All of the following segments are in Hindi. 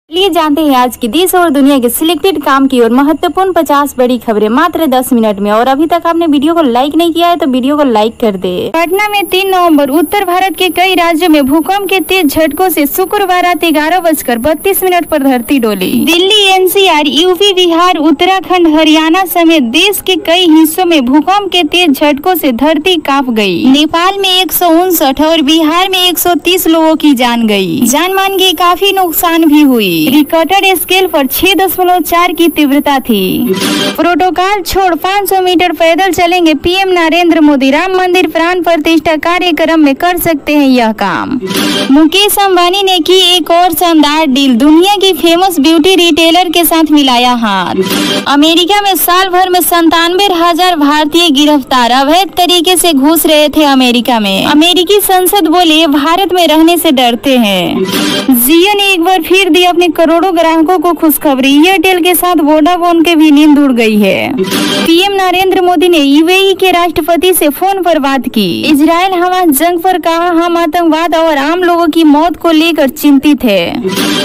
लिए जानते हैं आज की देश और दुनिया के सिलेक्टेड काम की और महत्वपूर्ण 50 बड़ी खबरें मात्र 10 मिनट में। और अभी तक आपने वीडियो को लाइक नहीं किया है तो वीडियो को लाइक कर दे। पटना में 3 नवंबर उत्तर भारत के कई राज्यों में भूकंप के तेज झटकों से शुक्रवार रात 11:32 पर धरती डोली। दिल्ली, एनसीआर, यूपी, बिहार, उत्तराखंड, हरियाणा समेत देश के कई हिस्सों में भूकंप के तेज झटकों से धरती कांप गई। नेपाल में 159 और बिहार में 130 लोगों की जान गई। जान मान की काफी नुकसान भी हुई। रिकॉर्डेड स्केल पर 6.4 की तीव्रता थी। प्रोटोकॉल छोड़ 500 मीटर पैदल चलेंगे पीएम नरेंद्र मोदी। राम मंदिर प्राण प्रतिष्ठा कार्यक्रम में कर सकते हैं यह काम। मुकेश अंबानी ने की एक और शानदार डील, दुनिया की फेमस ब्यूटी रिटेलर के साथ मिलाया हाथ। अमेरिका में साल भर में 97,000 भारतीय गिरफ्तार, अवैध तरीके से घुस रहे थे अमेरिका में। अमेरिकी संसद बोले भारत में रहने से डरते हैं। जियो ने एक बार फिर दी अपने करोड़ों ग्राहकों को खुशखबरी। एयरटेल के साथ वोडाफोन के भी नींद उड़ गई है। पीएम नरेंद्र मोदी ने यूएई के राष्ट्रपति से फोन पर बात की। इजराइल हमास जंग पर कहा हम आतंकवाद और आम लोगों की मौत को लेकर चिंतित है।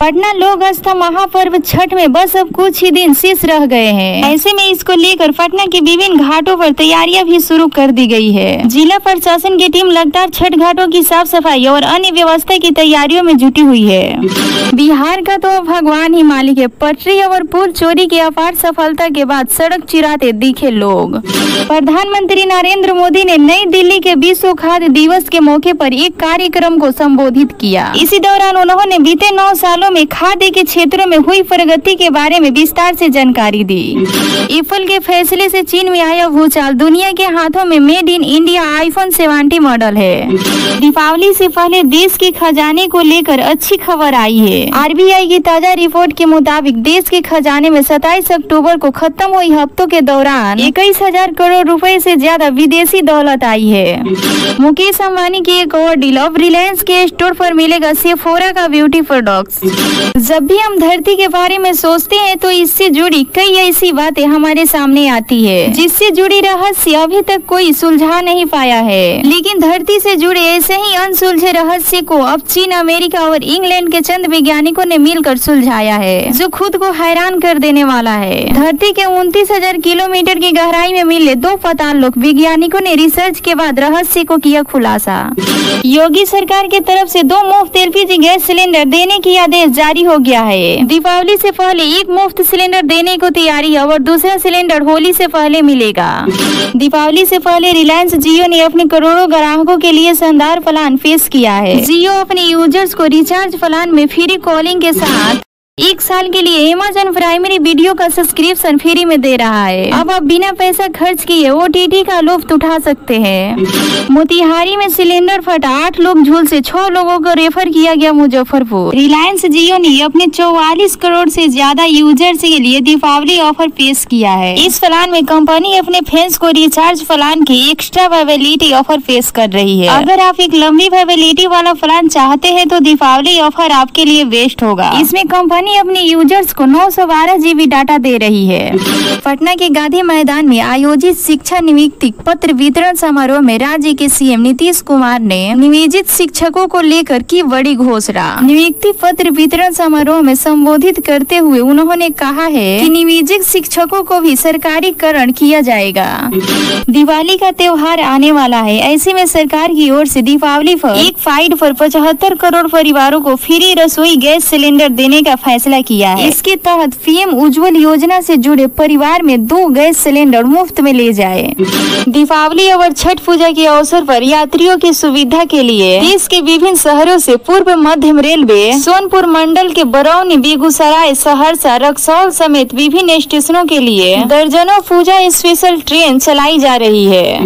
पटना लोक आस्था महापर्व छठ में बस अब कुछ ही दिन शेष रह गए हैं। ऐसे में इसको लेकर पटना के विभिन्न घाटों पर तैयारियां भी शुरू कर दी गई है। जिला प्रशासन की टीम लगातार छठ घाटों की साफ सफाई और अन्य व्यवस्था की तैयारियों में जुटी हुई है। बिहार का तो भगवान ही मालिक है। पटरी और पुल चोरी की अपार सफलता के बाद सड़क चिराते दिखे लोग। प्रधानमंत्री नरेंद्र मोदी ने नई दिल्ली के विश्व खाद्य दिवस के मौके पर एक कार्यक्रम को संबोधित किया। इसी दौरान उन्होंने बीते 9 सालों में खाद्य के क्षेत्रों में हुई प्रगति के बारे में विस्तार से जानकारी दी। एप्पल के फैसले से चीन में आया भूचाल, दुनिया के हाथों में made in India iPhone 70 model है। दीपावली से पहले देश के खजाने को लेकर अच्छी खबर आई है। आरबीआई की ताजा रिपोर्ट के मुताबिक देश के खजाने में 27 अक्टूबर को खत्म हुई हफ्तों के दौरान 21,000 करोड़ रुपए से ज्यादा विदेशी दौलत आई है। मुकेश अंबानी की एक और डील, अब रिलायंस के स्टोर पर मिलेगा सेफोरा का ब्यूटी प्रोडक्ट्स। जब भी हम धरती के बारे में सोचते हैं तो इससे जुड़ी कई ऐसी बातें हमारे सामने आती है जिससे जुड़ी रहस्य अभी तक कोई सुलझा नहीं पाया है। लेकिन धरती से जुड़े ऐसे ही अनसुलझे रहस्य को अब चीन, अमेरिका और इंग्लैंड के चंद वैज्ञानिकों ने मिलकर सुलझाया है, जो खुद को हैरान कर देने वाला है। धरती के 29,000 किलोमीटर की गहराई में मिले 2 पाताल लोक, वैज्ञानिकों ने रिसर्च के बाद रहस्य को किया खुलासा। योगी सरकार की तरफ से 2 मुफ्त एलपीजी गैस सिलेंडर देने की आदेश जारी हो गया है। दीपावली से पहले एक मुफ्त सिलेंडर देने को तैयारी है और दूसरा सिलेंडर होली से पहले मिलेगा। दीपावली से पहले रिलायंस जियो ने अपने करोड़ों ग्राहकों के लिए शानदार प्लान पेश किया है। जियो अपने यूजर्स को रिचार्ज प्लान में फ्री कॉलिंग के साथ 1 साल के लिए अमेज़न प्राइमरी वीडियो का सब्सक्रिप्शन फ्री में दे रहा है। अब आप बिना पैसा खर्च किए ओटीटी का लुत्फ उठा सकते हैं। मोतिहारी में सिलेंडर फटा, 8 लोग झुलसे, 6 लोगों को रेफर किया गया मुजफ्फरपुर। रिलायंस जियो ने अपने 44 करोड़ से ज्यादा यूजर्स के लिए दीपावली ऑफर पेश किया है। इस प्लान में कंपनी अपने फैंस को रिचार्ज प्लान की एक्स्ट्रा वैलिडिटी ऑफर पेश कर रही है। अगर आप एक लंबी वैलिडिटी वाला प्लान चाहते हैं तो दीपावली ऑफर आपके लिए बेस्ट होगा। इसमें कंपनी अपने यूजर्स को 912 GB डाटा दे रही है। पटना के गांधी मैदान में आयोजित शिक्षा नियुक्ति पत्र वितरण समारोह में राज्य के सीएम नीतीश कुमार ने नियोजित शिक्षकों को लेकर की बड़ी घोषणा। नियुक्ति पत्र वितरण समारोह में संबोधित करते हुए उन्होंने कहा है कि नियोजित शिक्षकों को भी सरकारीकरण किया जाएगा। दिवाली का त्योहार आने वाला है, ऐसे में सरकार की ओर से दीपावली पर एक फाइट पर 75 करोड़ परिवारों को फ्री रसोई गैस सिलेंडर देने का फैसला किया है। इसके तहत पीएम उज्ज्वल योजना से जुड़े परिवार में 2 गैस सिलेंडर मुफ्त में ले जाए। दीपावली और छठ पूजा के अवसर पर यात्रियों की सुविधा के लिए देश के विभिन्न शहरों से पूर्व मध्यम रेलवे सोनपुर मंडल के बरौनी, बेगूसराय, सहरसा, रक्सौल समेत विभिन्न स्टेशनों के लिए दर्जनों पूजा स्पेशल ट्रेन चलाई जा रही है।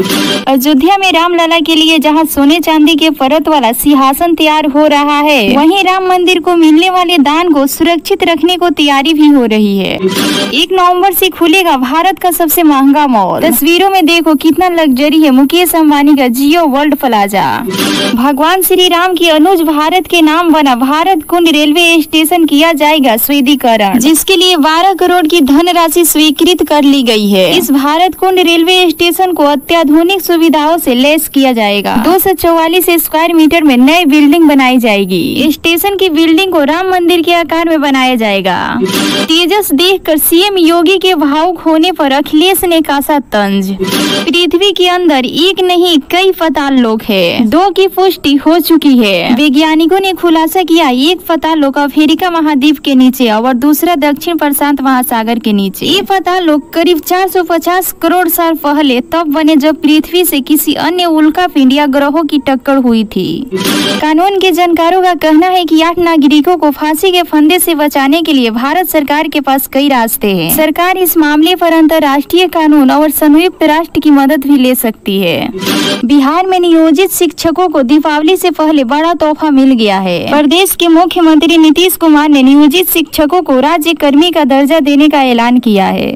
अयोध्या में रामलला के लिए जहां सोने चांदी के परत वाला सिंहासन तैयार हो रहा है, वहीं राम मंदिर को मिलने वाले दान को सुरक्षित रखने को तैयारी भी हो रही है। 1 नवंबर से खुलेगा भारत का सबसे महंगा मॉल। तस्वीरों में देखो कितना लग्जरी है मुकेश अंबानी का जियो वर्ल्ड प्लाजा। भगवान श्री राम की अनुज भारत के नाम बना भारत कुंड रेलवे स्टेशन किया जाएगा सुदृढ़ीकरण, जिसके लिए 12 करोड़ की धनराशि स्वीकृत कर ली गई है। इस भारत कुंड रेलवे स्टेशन को अत्याधुनिक सुविधाओं से लैस किया जाएगा। 244 स्क्वायर मीटर में नई बिल्डिंग बनाई जाएगी। स्टेशन की बिल्डिंग को राम मंदिर के आकार में बनाया जाएगा। तेजस देखकर सीएम योगी के भावुक होने पर अखिलेश ने कसा तंज। पृथ्वी के अंदर एक नहीं कई पाताल लोक है, 2 की पुष्टि हो चुकी है। वैज्ञानिकों ने खुलासा किया, एक पाताल लोक अफ्रीका महाद्वीप के नीचे और दूसरा दक्षिण प्रशांत महासागर के नीचे। ये पाताल लोक करीब 450 करोड़ साल पहले तब बने जब पृथ्वी से किसी अन्य उल्कापिंड या ग्रहों की टक्कर हुई थी। कानून के जानकारों का कहना है कि 8 नागरिकों को फांसी के फंदे से बचाने के लिए भारत सरकार के पास कई रास्ते हैं। सरकार इस मामले पर अंतर्राष्ट्रीय कानून और संयुक्त राष्ट्र की मदद भी ले सकती है। बिहार में नियोजित शिक्षकों को दीपावली से पहले बड़ा तोहफा मिल गया है। प्रदेश के मुख्यमंत्री नीतीश कुमार ने नियोजित शिक्षकों को राज्य कर्मी का दर्जा देने का ऐलान किया है।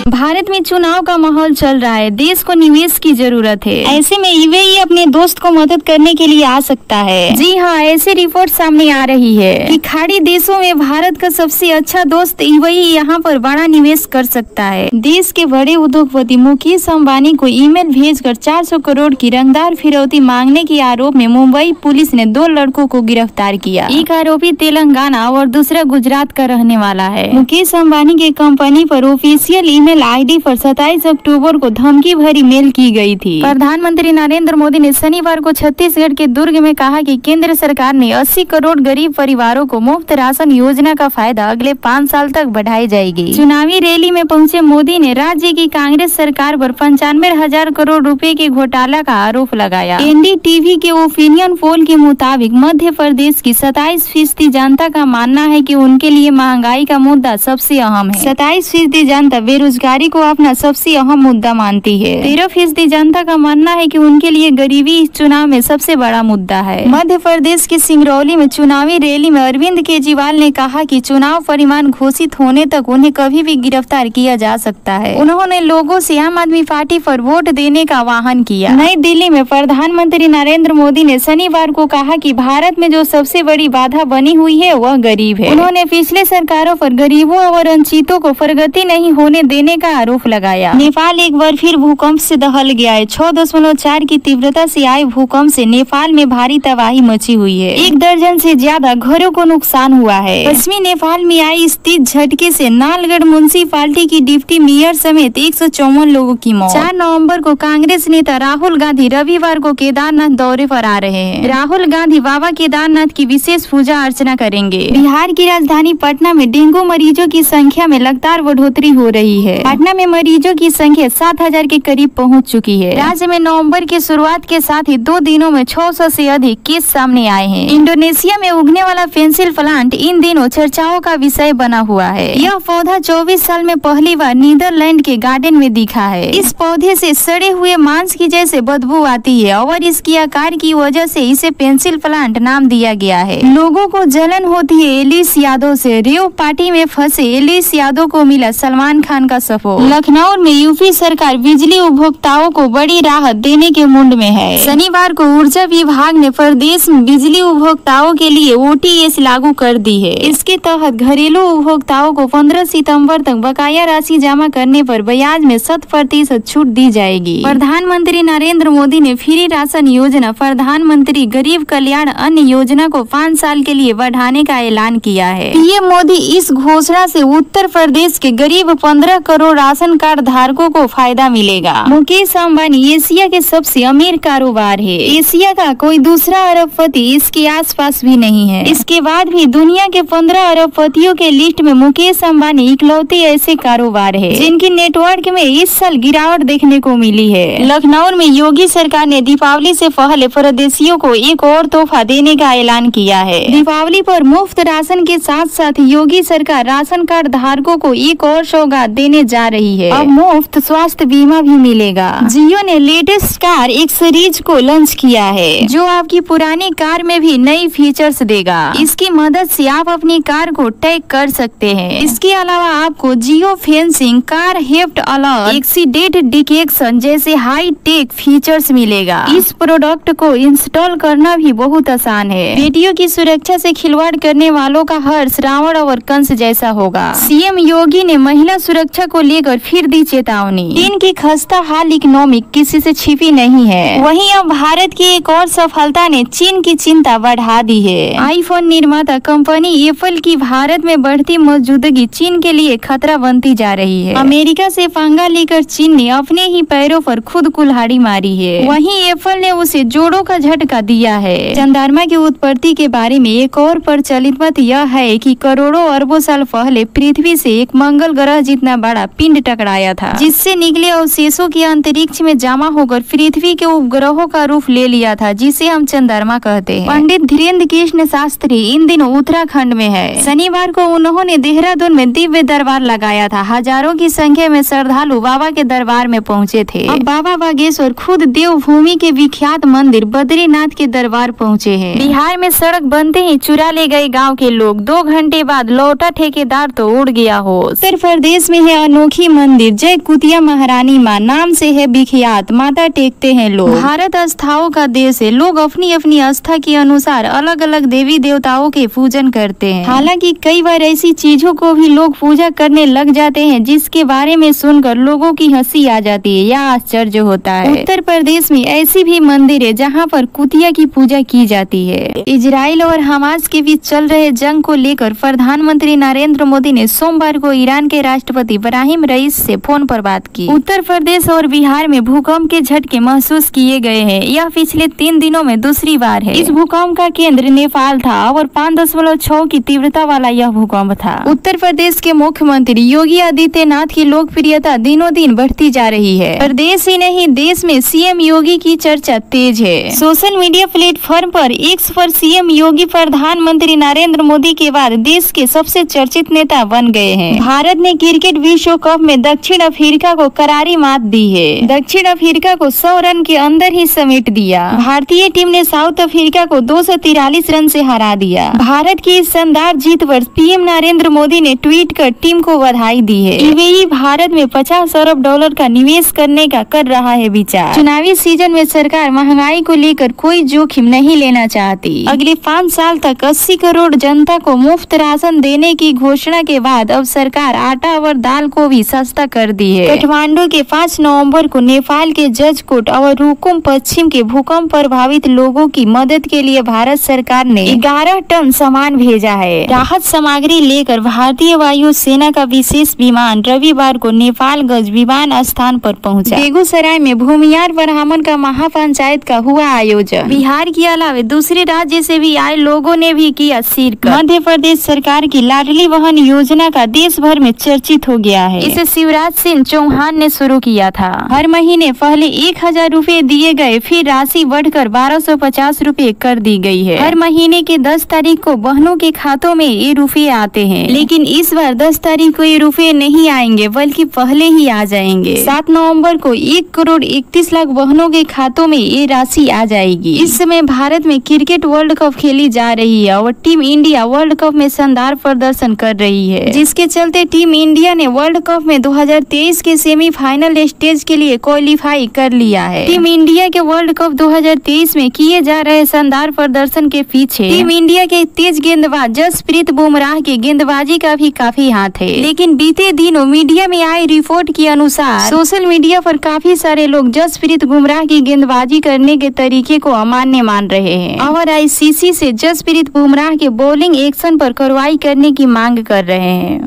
भारत में चुनाव का माहौल चल रहा है, देश को निवेश की जरूरत है। ऐसे में यूएई अपने दोस्त को मदद करने के लिए आ सकता है। जी हाँ, ऐसी रिपोर्ट सामने आ रही है कि खाड़ी देशों में भारत का सबसे अच्छा दोस्त यूएई यहाँ पर बड़ा निवेश कर सकता है। देश के बड़े उद्योगपति मुकेश अंबानी को ईमेल भेजकर 400 करोड़ की रंगदार फिरौती मांगने के आरोप में मुंबई पुलिस ने 2 लड़कों को गिरफ्तार किया। एक आरोपी तेलंगाना और दूसरा गुजरात का रहने वाला है। मुकेश अंबानी के कंपनी पर ऑफिशियल ईमेल आईडी पर 27 अक्टूबर को धमकी भरी मेल की गई थी। प्रधानमंत्री नरेंद्र मोदी ने शनिवार को छत्तीसगढ़ के दुर्ग में कहा कि केंद्र सरकार ने 80 करोड़ गरीब परिवारों को मुफ्त राशन योजना का फायदा अगले 5 साल तक बढ़ाई जाएगी। चुनावी रैली में पहुंचे मोदी ने राज्य की कांग्रेस सरकार पर 95,000 करोड़ रुपए के घोटाला का आरोप लगाया। एनडीटीवी के ओपिनियन पोल के मुताबिक मध्य प्रदेश की 27% जनता का मानना है कि उनके लिए महंगाई का मुद्दा सबसे अहम है। 27% जनता बेरोजगारी को अपना सबसे अहम मुद्दा मानती है। 13% जनता का मानना है कि उनके लिए गरीबी इस चुनाव में सबसे बड़ा मुद्दा है। मध्य प्रदेश के सिंगरौली में चुनावी रैली में अरविंद केजरीवाल ने कहा कि चुनाव परिणाम घोषित होने तक उन्हें कभी भी गिरफ्तार किया जा सकता है। उन्होंने लोगों से आम आदमी पार्टी पर वोट देने का आह्वान किया। नई दिल्ली में प्रधानमंत्री नरेंद्र मोदी ने शनिवार को कहा कि भारत में जो सबसे बड़ी बाधा बनी हुई है वह गरीब है। उन्होंने पिछले सरकारों पर गरीबों और वंचितों को प्रगति नहीं होने देने का आरोप लगाया। नेपाल एक बार फिर भूकंप से दहल गया है। 6.4 की तीव्रता से आए भूकंप से नेपाल में भारी तबाही मची हुई है। 1 दर्जन से ज्यादा घरों को नुकसान हुआ है। पश्चिमी नेपाल में आई स्थित झटके से नालगढ़ म्युनिसिपालिटी की डिप्टी मेयर समेत 154 लोगों की मौत। 4 नवंबर को कांग्रेस नेता राहुल गांधी रविवार को केदारनाथ दौरे पर आ रहे हैं। राहुल गांधी बाबा केदारनाथ की विशेष पूजा अर्चना करेंगे। बिहार की राजधानी पटना में डेंगू मरीजों की संख्या में लगातार बढ़ोतरी हो रही है। पटना में मरीजों की संख्या 7,000 के करीब पहुंच चुकी है। राज्य में नवंबर के शुरुआत के साथ ही 2 दिनों में 600 से अधिक केस सामने आए हैं। इंडोनेशिया में उगने वाला पेंसिल प्लांट इन दिनों चर्चाओं का विषय बना हुआ है। यह पौधा 24 साल में पहली बार नीदरलैंड के गार्डन में दिखा है। इस पौधे से सड़े हुए मांस की जैसे बदबू आती है और इसकी आकार की वजह से इसे पेंसिल प्लांट नाम दिया गया है। लोगों को जलन होती है एलिस यादव से। रेव पार्टी में फंसे एलिस यादव को मिला सलमान खान का सपोर्ट। लखनऊ में यूपी सरकार बिजली उपभोक्ताओं को बड़ी राहत देने के मुंड में है। शनिवार को ऊर्जा विभाग ने प्रदेश में बिजली उपभोक्ताओं के लिए ओटीएस लागू कर दी है। इसके तहत घरेलू उपभोक्ताओं को 15 सितंबर तक बकाया राशि जमा करने पर ब्याज में 100% छूट दी जाएगी। प्रधानमंत्री नरेंद्र मोदी ने फ्री राशन योजना, प्रधानमंत्री गरीब कल्याण अन्न योजना को 5 साल के लिए बढ़ाने का ऐलान किया है। पीएम मोदी इस घोषणा से उत्तर प्रदेश के गरीब 15 करोड़ राशन कार्ड धारकों को फायदा मिलेगा। मुकेश अंबानी एशिया के सबसे अमीर कारोबार है। एशिया का कोई दूसरा अरबपति इसके आसपास भी नहीं है। इसके बाद भी दुनिया के 15 अरबपतियों के लिस्ट में मुकेश अंबानी इकलौते ऐसे कारोबार है जिनकी नेटवर्क में इस साल गिरावट देखने को मिली है। लखनऊ में योगी सरकार ने दीपावली से पहले परदेशियों को एक और तोहफा देने का ऐलान किया है। दीपावली पर मुफ्त राशन के साथ साथ योगी सरकार राशन कार्ड धारकों को एक और सौगात देने जा रही है। अब मुफ्त स्वास्थ्य बीमा भी मिलेगा। जियो ने लेटेस्ट कार एक सीरीज को लॉन्च किया है जो आपकी पुरानी कार में भी नई फीचर्स देगा। इसकी मदद से आप अपनी कार को टैग कर सकते हैं। इसके अलावा आपको geo fencing, car heft alert, accident detection जैसे हाई टेक फीचर्स मिलेगा। इस प्रोडक्ट को इंस्टॉल करना भी बहुत आसान है। बेटियों की सुरक्षा से खिलवाड़ करने वालों का हर्ष रावण और कंस जैसा होगा। सीएम योगी ने महिला सुरक्षा को लेकर फिर दी चेतावनी। चीन की खस्ता हाल इकोनॉमिक किसी से छिपी नहीं है। वहीं अब भारत की एक और सफलता ने चीन की चिंता बढ़ा दी है। आईफोन निर्माता कंपनी एप्पल कि भारत में बढ़ती मौजूदगी चीन के लिए खतरा बनती जा रही है। अमेरिका से पंगा लेकर चीन ने अपने ही पैरों पर खुद कुल्हाड़ी मारी है। वहीं एप्पल ने उसे जोड़ों का झटका दिया है। चंद्रमा की उत्पत्ति के बारे में एक और प्रचलित मत यह है कि करोड़ों अरबों साल पहले पृथ्वी से एक मंगल ग्रह जितना बड़ा पिंड टकराया था, जिससे निकले अवशेषों की अंतरिक्ष में जमा होकर पृथ्वी के उपग्रहों का रूप ले लिया था, जिसे हम चंद्रमा कहते हैं। पंडित धीरेन्द्र कृष्ण शास्त्री इन दिनों उत्तराखंड में है। शनिवार को उन्होंने देहरादून में दिव्य दरबार लगाया था। हजारों की संख्या में श्रद्धालु बाबा के दरबार में पहुँचे थे। अब बाबा बागेश्वर खुद देवभूमि के विख्यात मंदिर बद्रीनाथ के दरबार पहुँचे हैं। बिहार में सड़क बनते ही चुरा ले गए गाँव के लोग, 2 घंटे बाद लौटा ठेकेदार तो उड़ गया हो। उत्तर प्रदेश में है अनोखी मंदिर जय कुतिया महारानी माँ नाम से है विख्यात, माता टेकते हैं लोग। भारत आस्थाओं का देश है। लोग अपनी अपनी आस्था के अनुसार अलग अलग देवी देवताओं के पूजन करते हैं। हालांकि कई बार ऐसी चीजों को भी लोग पूजा करने लग जाते हैं जिसके बारे में सुनकर लोगों की हंसी आ जाती है या आश्चर्य होता है। उत्तर प्रदेश में ऐसी भी मंदिर है जहाँ पर कुतिया की पूजा की जाती है। इजराइल और हमास के बीच चल रहे जंग को लेकर प्रधानमंत्री नरेंद्र मोदी ने सोमवार को ईरान के राष्ट्रपति इब्राहिम रईस से फोन पर बात की। उत्तर प्रदेश और बिहार में भूकंप के झटके महसूस किए गए हैं। यह पिछले 3 दिनों में दूसरी बार है। इस भूकंप का केंद्र नेपाल था और 5.6 की तीव्रता वाला यह भूकंप था। उत्तर प्रदेश के मुख्यमंत्री योगी आदित्यनाथ की लोकप्रियता दिनों दिन बढ़ती जा रही है। प्रदेश ही नहीं देश में सीएम योगी की चर्चा तेज है। सोशल मीडिया प्लेटफॉर्म पर एक्स पर सीएम योगी प्रधानमंत्री नरेंद्र मोदी के बाद देश के सबसे चर्चित नेता बन गए हैं। भारत ने क्रिकेट विश्व कप में दक्षिण अफ्रीका को करारी मात दी है। दक्षिण अफ्रीका को 100 रन के अंदर ही समेट दिया। भारतीय टीम ने साउथ अफ्रीका को 243 रन से हरा दिया। भारत की इस शानदार जीत पर पीएम नरेंद्र मोदी ने ट्वीट कर टीम को बधाई दी है। यूएई भारत में $50 अरब का निवेश करने का कर रहा है विचार। चुनावी सीजन में सरकार महंगाई को लेकर कोई जोखिम नहीं लेना चाहती। अगले 5 साल तक 80 करोड़ जनता को मुफ्त राशन देने की घोषणा के बाद अब सरकार आटा और दाल को भी सस्ता कर दी है। काठमांडू के 5 नवंबर को नेपाल के जजकोट और रुकुम पश्चिम के भूकंप प्रभावित लोगों की मदद के लिए भारत सरकार ने 11 टन सामान भेजा है। राहत सामग्री लेकर भारतीय वायु सेना का विशेष विमान रविवार को नेपालगंज विमान स्थान पर पहुंचा। बेगूसराय में भूमियार ब्राह्मण का महापंचायत का हुआ आयोजन। बिहार के अलावा दूसरे राज्य से भी आए लोगों ने भी किया शिरकत। मध्य प्रदेश सरकार की लाडली बहन योजना का देश भर में चर्चित हो गया है। इसे शिवराज सिंह चौहान ने शुरू किया था। हर महीने पहले 1000 रूपए दिए गए, फिर राशि बढ़कर 1250 रूपए कर दी गई है। हर महीने के 10 तारीख को बहनों के खातों में ये रुपए आते हैं, लेकिन इस बार 10 तारीख को ये रुपए नहीं आएंगे बल्कि पहले ही आ जाएंगे। 7 नवंबर को 1 करोड़ 31 लाख बहनों के खातों में ये राशि आ जाएगी। इस समय भारत में क्रिकेट वर्ल्ड कप खेली जा रही है और टीम इंडिया वर्ल्ड कप में शानदार प्रदर्शन कर रही है, जिसके चलते टीम इंडिया ने वर्ल्ड कप में 2023 के सेमीफाइनल स्टेज के लिए क्वालिफाई कर लिया है। टीम इंडिया के वर्ल्ड कप 2023 में किए जा रहे शानदार प्रदर्शन के पीछे टीम इंडिया के तेज गेंदबाज जसप्रीत बुमराह के गेंदबाजी का भी काफी हाथ है। लेकिन बीते दिनों मीडिया में आई रिपोर्ट के अनुसार सोशल मीडिया पर काफी सारे लोग जसप्रीत बुमराह की गेंदबाजी करने के तरीके को अमान्य मान रहे हैं और आईसीसी से जसप्रीत बुमराह के बॉलिंग एक्शन पर कार्रवाई करने की मांग कर रहे हैं।